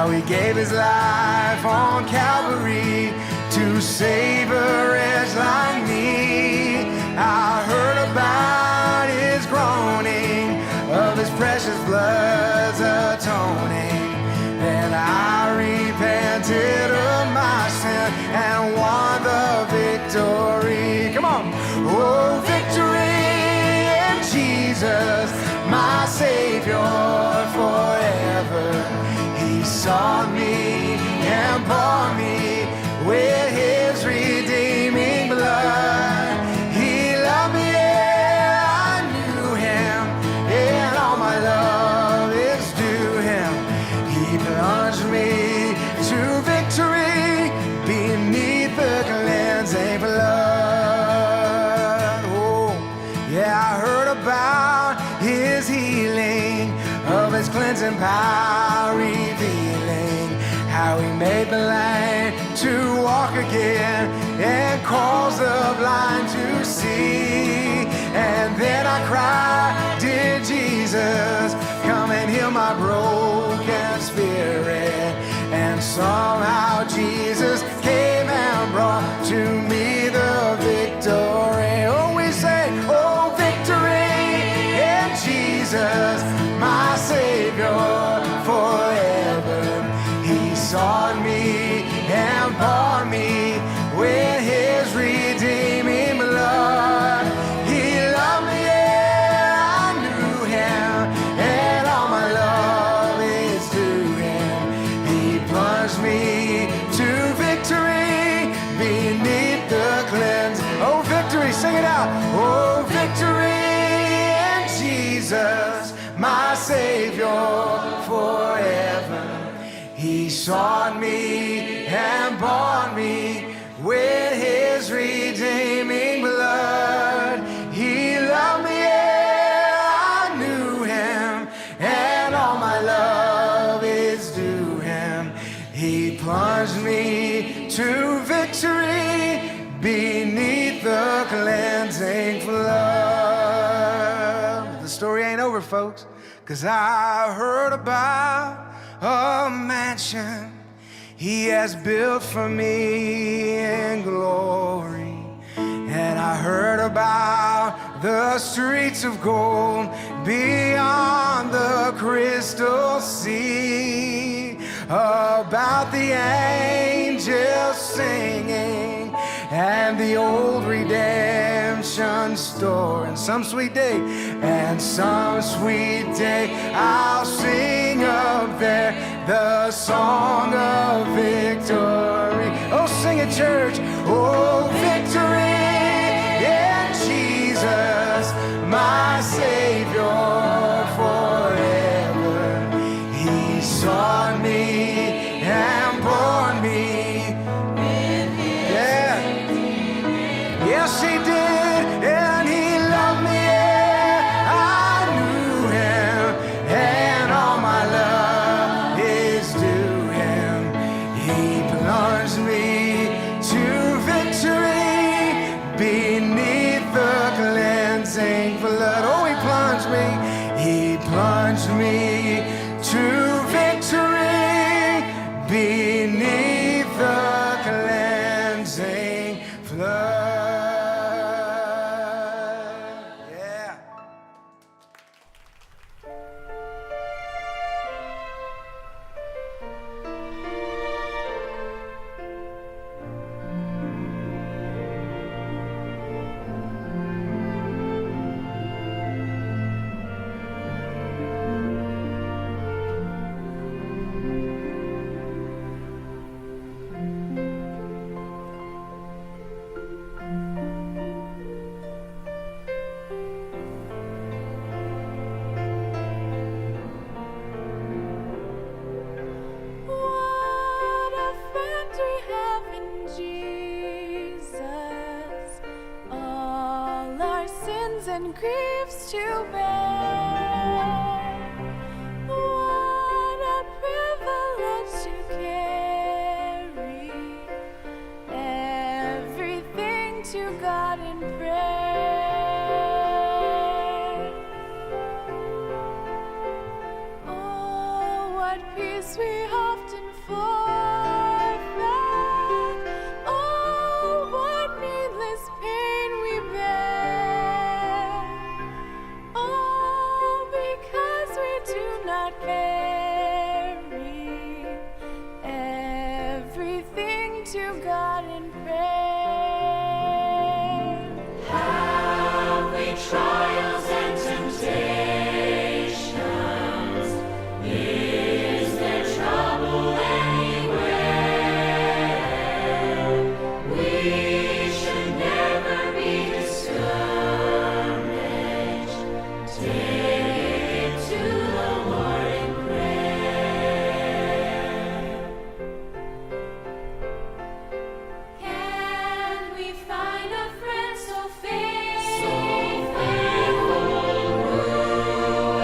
how he gave his life on Calvary to save a wretch like me. I heard about his groaning, of his precious blood's atoning. Then I repented of my sin and won the victory. Come on. Oh, victory in Jesus, my Savior forever. He sought me and bought me with his redeeming blood. He loved me, yeah, I knew him, and all my love is due him. He plunged me to victory beneath the cleansing blood. Oh, yeah, I heard about his healing, of his cleansing power revealing, how he made the lame to walk again and caused the blind to see. And then I cried, dear Jesus, come and heal my broken spirit. And somehow Jesus came and brought to me the victory. Oh, we say, oh, victory in Jesus, my Savior forever. He sought me and bought me with his redeeming blood. He loved me, yeah, I knew him, and all my love is due him. He plunged me to victory beneath the cleanse. Oh, victory, sing it out. Oh, victory in Jesus, my Savior forever. He sought me and bought me with his redeeming blood. He loved me, yeah, I knew him, and all my love is due him. He plunged me to victory beneath the cleansing flood. The story ain't over, folks, 'cause I heard about a mansion he has built for me in glory. And I heard about the streets of gold beyond the crystal sea, about the angels singing and the old redemption store. And some sweet day, I'll sing up there the song of victory. Oh, sing it, church. Oh, victory in Jesus, my Savior forever. He sought me and bought me. Yeah. Yes, he did, and he loved me. Yeah, I knew him, and all my love is due him. He plunged me to victory beneath the cleansing flood. Oh, he plunged me to victory beneath the cleansing flood. Yeah. And griefs to bear. What a privilege to carry everything to God in prayer. Oh, what peace we often forfeit. Oh, what needless pain we bear. Oh, because we do not carry everything to God in prayer. Have we trials and temptations? Is there trouble anywhere? We should never be discouraged. Take it to the Lord in prayer. Can we find a friend so faithful, who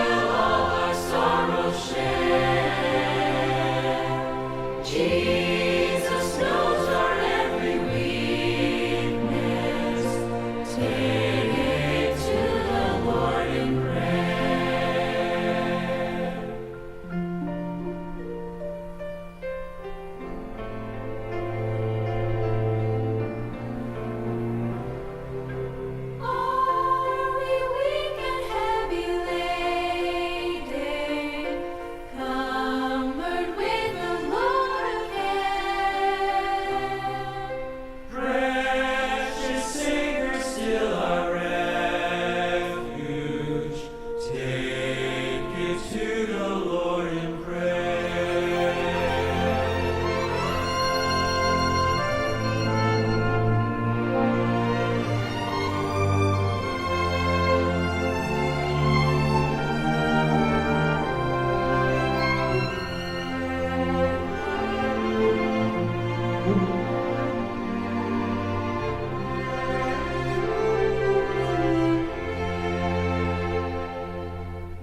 will all our sorrows share? Jesus knows our every weakness. Take it to the Lord in prayer. Are we weak and heavy laden, covered with the load of care? Precious Savior, still our refuge. Take it to the Lord in prayer.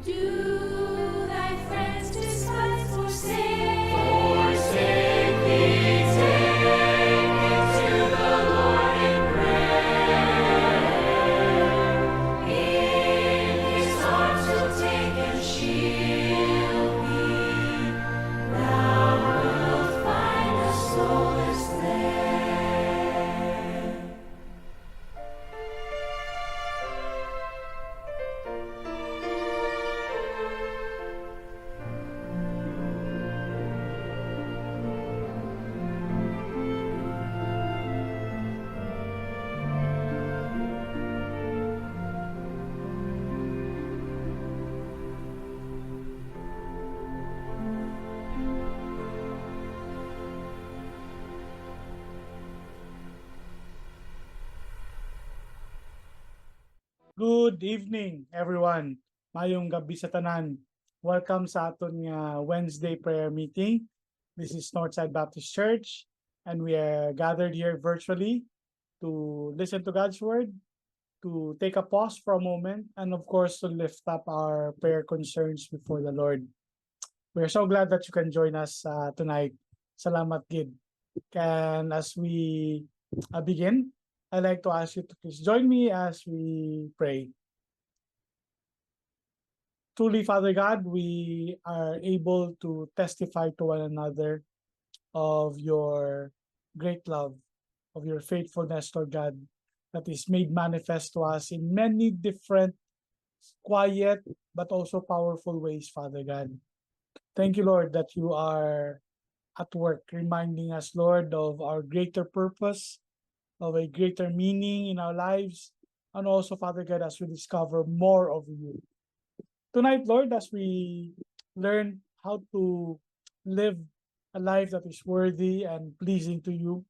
Do thy friends despise, forsake? Forsake thee, take it to the Lord in prayer. In his arms he'll take and shield thee. Thou wilt find a solace there. Good evening, everyone. Mayong gabi sa tanan. Welcome sa aton nga Wednesday prayer meeting. This is Northside Baptist Church, and we are gathered here virtually to listen to God's word, to take a pause for a moment, and of course to lift up our prayer concerns before the Lord. We are so glad that you can join us tonight. Salamat gid. And as we begin, I'd like to ask you to please join me as we pray. Truly, Father God, we are able to testify to one another of your great love, of your faithfulness, Lord God, that is made manifest to us in many different, quiet, but also powerful ways, Father God. Thank you, Lord, that you are at work, reminding us, Lord, of our greater purpose, of a greater meaning in our lives, and also, Father God, as we discover more of you. Tonight, Lord, as we learn how to live a life that is worthy and pleasing to you,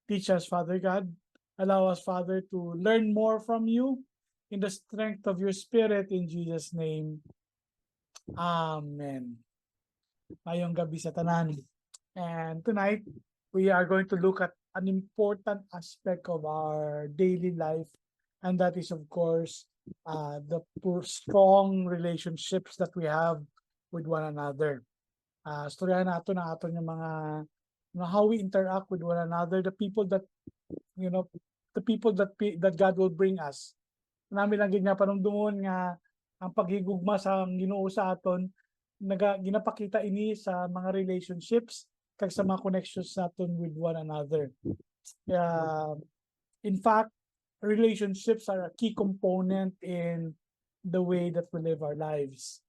teach us, Father God. Allow us, Father, to learn more from you in the strength of your Spirit, in Jesus' name. Amen. Mayong gabi sa tanan. And tonight, we are going to look at an important aspect of our daily life, and that is, of course, the strong relationships that we have with one another. Storyahan nato na aton yung mga how we interact with one another, the people that that God will bring us. Nami lang gid nga panumdumon nga ang paghigugma sa Ginoo sa aton ginapakita ini sa mga relationships kag sa mga connections natin with one another. Kaya, in fact, relationships are a key component in the way that we live our lives.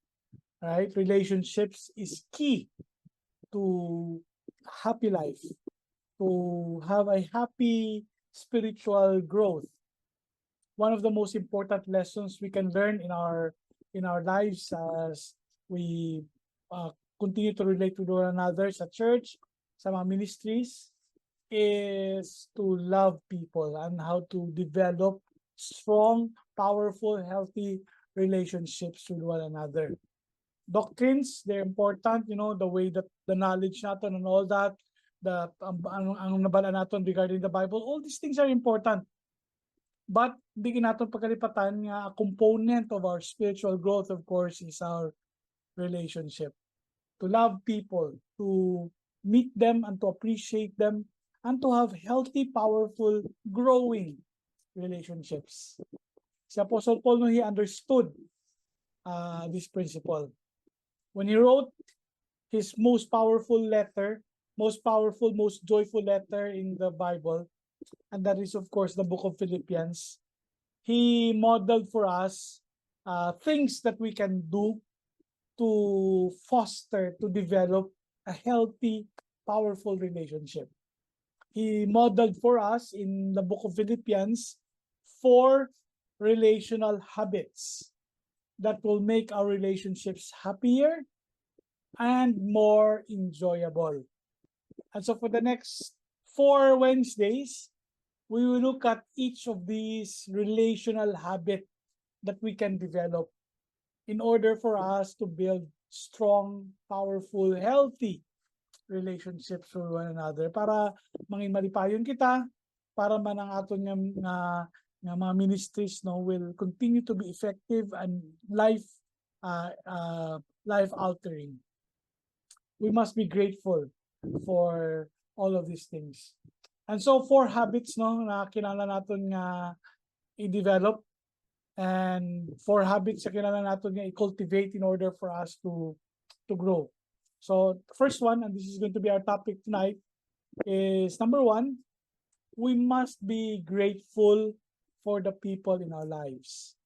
Right? Relationships is key to happy life, to have a happy spiritual growth. One of the most important lessons we can learn in our lives as we continue to relate to one another sa church, sa mga ministries, is to love people and how to develop strong, powerful, healthy relationships with one another. Doctrines, they're important, the way that the knowledge natin and all that, ang nabala natin regarding the Bible, all these things are important. But di natin pagkalipatan nga a component of our spiritual growth, of course, is our relationship. To love people, to meet them and to appreciate them, and to have healthy, powerful, growing relationships. Si Apostle Paul, he understood this principle. When he wrote his most powerful letter, most powerful, most joyful letter in the Bible, and that is, of course, the book of Philippians, he modeled for us things that we can do to foster, to develop a healthy, powerful relationship. He modeled for us in the book of Philippians 4 relational habits that will make our relationships happier and more enjoyable. And so for the next 4 Wednesdays, we will look at each of these relational habits that we can develop in order for us to build strong, powerful, healthy relationships with one another para mangin malipayon kita, para man ang aton nga mga ministries will continue to be effective and life altering. We must be grateful for all of these things. And so 4 habits na kinahanglan naton nga i-develop, and 4 habits na kinahanglan naton nga i-cultivate in order for us to grow. So the first one, and this is going to be our topic tonight, is number 1, we must be grateful for the people in our lives.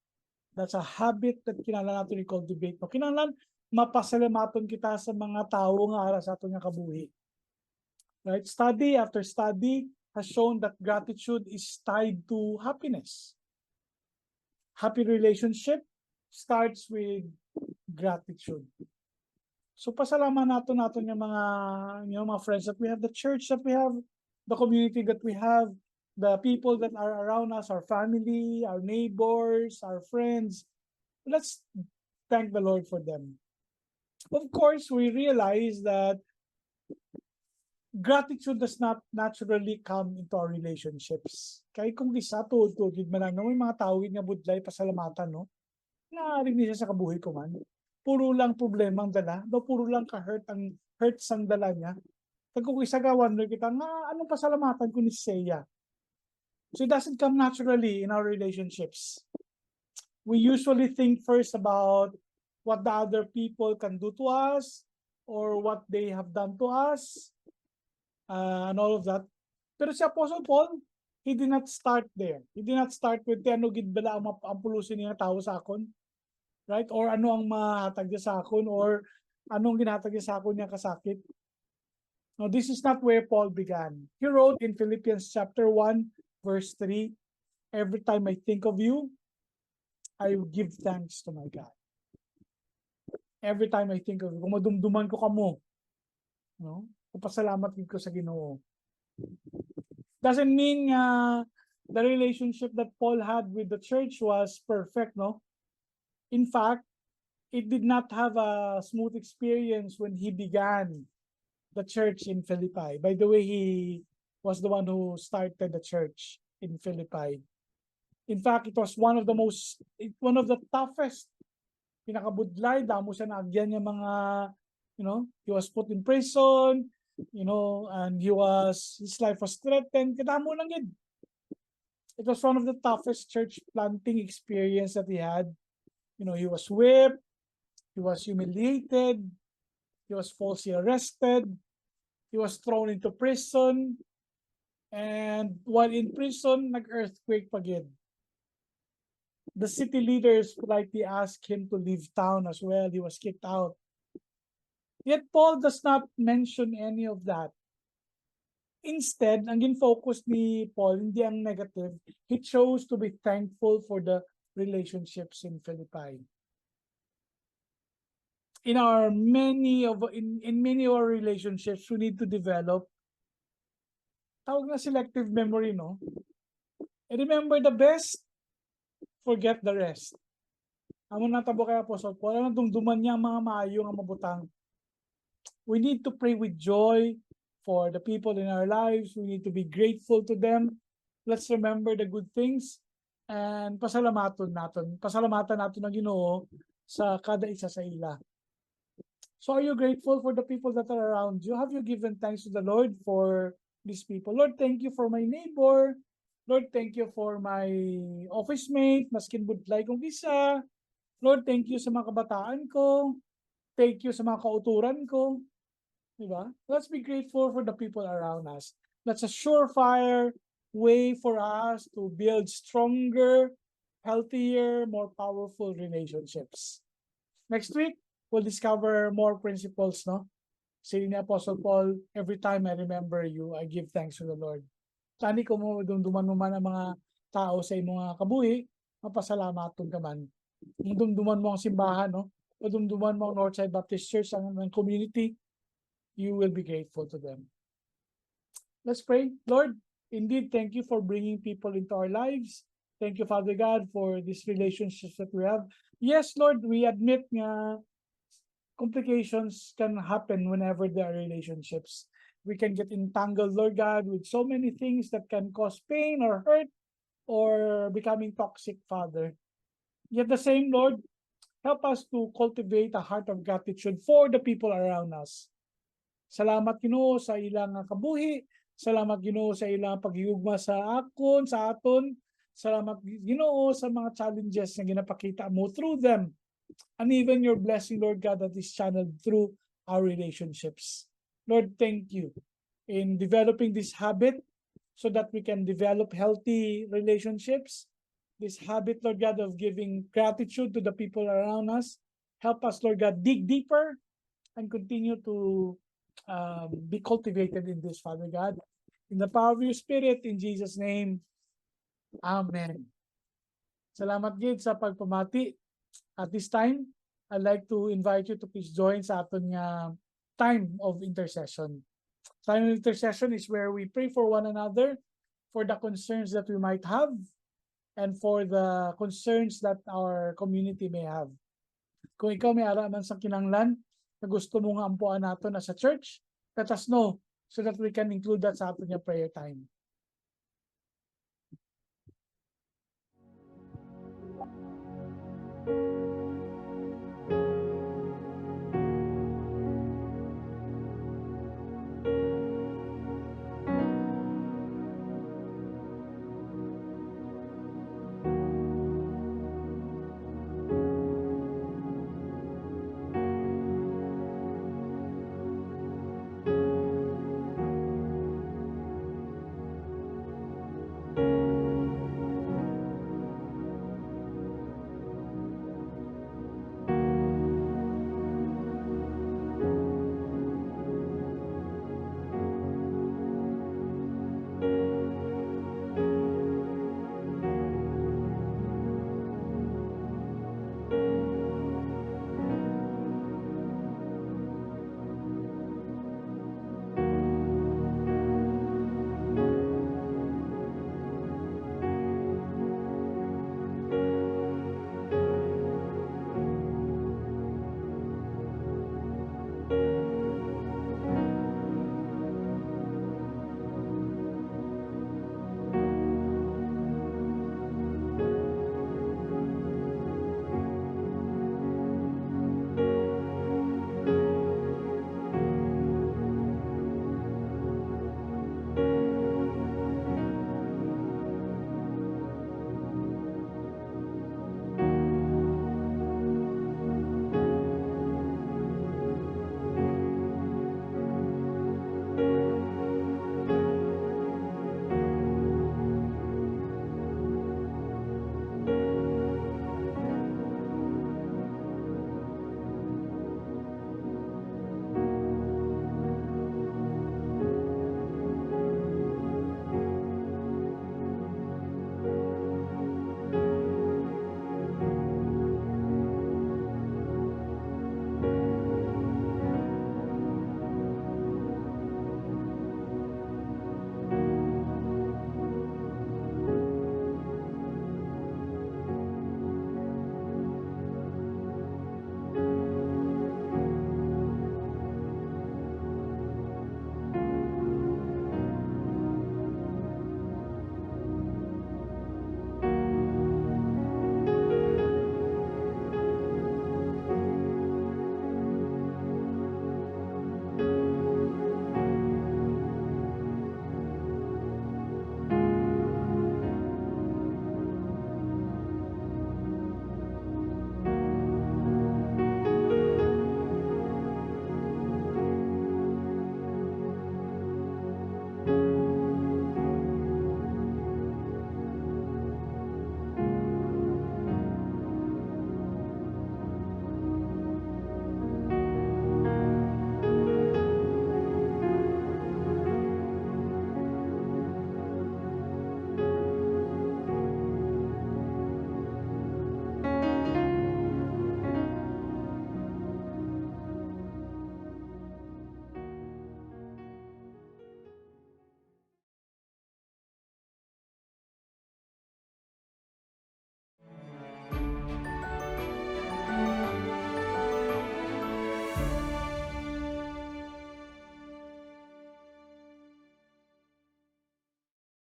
That's a habit that kinahanglan natin i-cultivate. Kinahanglan mapasalamaton kita sa mga tao nga ara sa aton nga kabuhi. Right? Study after study has shown that gratitude is tied to happiness. Happy relationship starts with gratitude. So pasalamat natin yung mga friends that we have, the church that we have, the community that we have, the people that are around us, our family, our neighbors, our friends. Let's thank the Lord for them. Of course, we realize that gratitude does not naturally come into our relationships. Kaya kung isa tuod-tuod man lang, may mga tawid nga budlay pasalamatan, naaring niya sa kabuhi ko man. Puro lang problema ang dala, puro lang hurts ang dala niya. Kung isa gawan kita, anong pasalamatan ko ni Seiya? So it doesn't come naturally in our relationships. We usually think first about what the other people can do to us or what they have done to us and all of that. Pero si Apostle Paul, he did not start there. He did not start with ano gid bala ang pulusin niya tao sa akon. Right? Or ano ang mahatag niya sa akon, or anong ginhatag niya sa akon niya kasakit. No, this is not where Paul began. He wrote in Philippians chapter 1, verse 3, every time I think of you, I give thanks to my God. Every time I think of you, kung madumduman ko kamo, pasalamat ko sa Ginoo. Doesn't mean the relationship that Paul had with the church was perfect, no? In fact, it did not have a smooth experience when he began the church in Philippi. By the way, he was the one who started the church in Philippi. In fact, it was one of the toughest, pinakabudlay, damo siya naagyan niya mga, he was put in prison, and his life was threatened. Kadamo lang yun. It was one of the toughest church planting experience that he had. He was whipped, he was humiliated, he was falsely arrested, he He was thrown into prison. And while in prison, nag-earthquake pagid. The city leaders politely asked him to leave town as well. He was kicked out. Yet Paul does not mention any of that. Instead, ang focus ni Paul, hindi ang negative. He chose to be thankful for the relationships in Philippi. In many of our relationships, we need to develop tawag na selective memory, no? And remember the best, forget the rest. Amo na tabo kay Apostle Paul, ano dumduman niya ang mga maayo nga mabutang. We need to pray with joy for the people in our lives. We need to be grateful to them. Let's remember the good things and pasalamatan natin ang Ginoo sa kada isa sa ila. So are you grateful for the people that are around you? Have you given thanks to the Lord for these people? Lord, thank you for my neighbor. Lord, thank you for my office mate, maskin budlay kong isa. Lord, thank you sa mga kabataan ko. Thank you sa mga kauturan ko. Diba? Let's be grateful for the people around us. That's a surefire way for us to build stronger, healthier, more powerful relationships. Next week, we'll discover more principles, no? Say ni Apostle Paul, every time I remember you, I give thanks to the Lord. Tani ko mo, dumduman mo man ang mga tao sa imong mga kabuhi, mapasalamatong ka man. Kung dumduman mo ang simbahan, no? O dumduman mo ang Northside Baptist Church, ang community, you will be grateful to them. Let's pray. Lord, indeed, thank you for bringing people into our lives. Thank you, Father God, for these relationships that we have. Yes, Lord, we admit nga complications can happen whenever there are relationships. We can get entangled, Lord God, with so many things that can cause pain or hurt or becoming toxic, Father. Yet the same, Lord, help us to cultivate a heart of gratitude for the people around us. Salamat, Ginoo, sa ilang kabuhi. Salamat, Ginoo, sa ilang paghigugma sa akon, sa aton. Salamat, Ginoo, sa mga challenges na ginapakita mo through them. And even your blessing, Lord God, that is channeled through our relationships. Lord, thank you in developing this habit so that we can develop healthy relationships. This habit, Lord God, of giving gratitude to the people around us. Help us, Lord God, dig deeper and continue to be cultivated in this, Father God. In the power of your Spirit, in Jesus' name, Amen. Salamat, Gid, sa pagpamati. At this time, I'd like to invite you to please join sa aton nga time of intercession. Time of intercession is where we pray for one another, for the concerns that we might have, and for the concerns that our community may have. Kung ikaw may araman sa kinanglan, na gusto mong ampuan nato na sa church, let us know so that we can include that sa aton nga prayer time.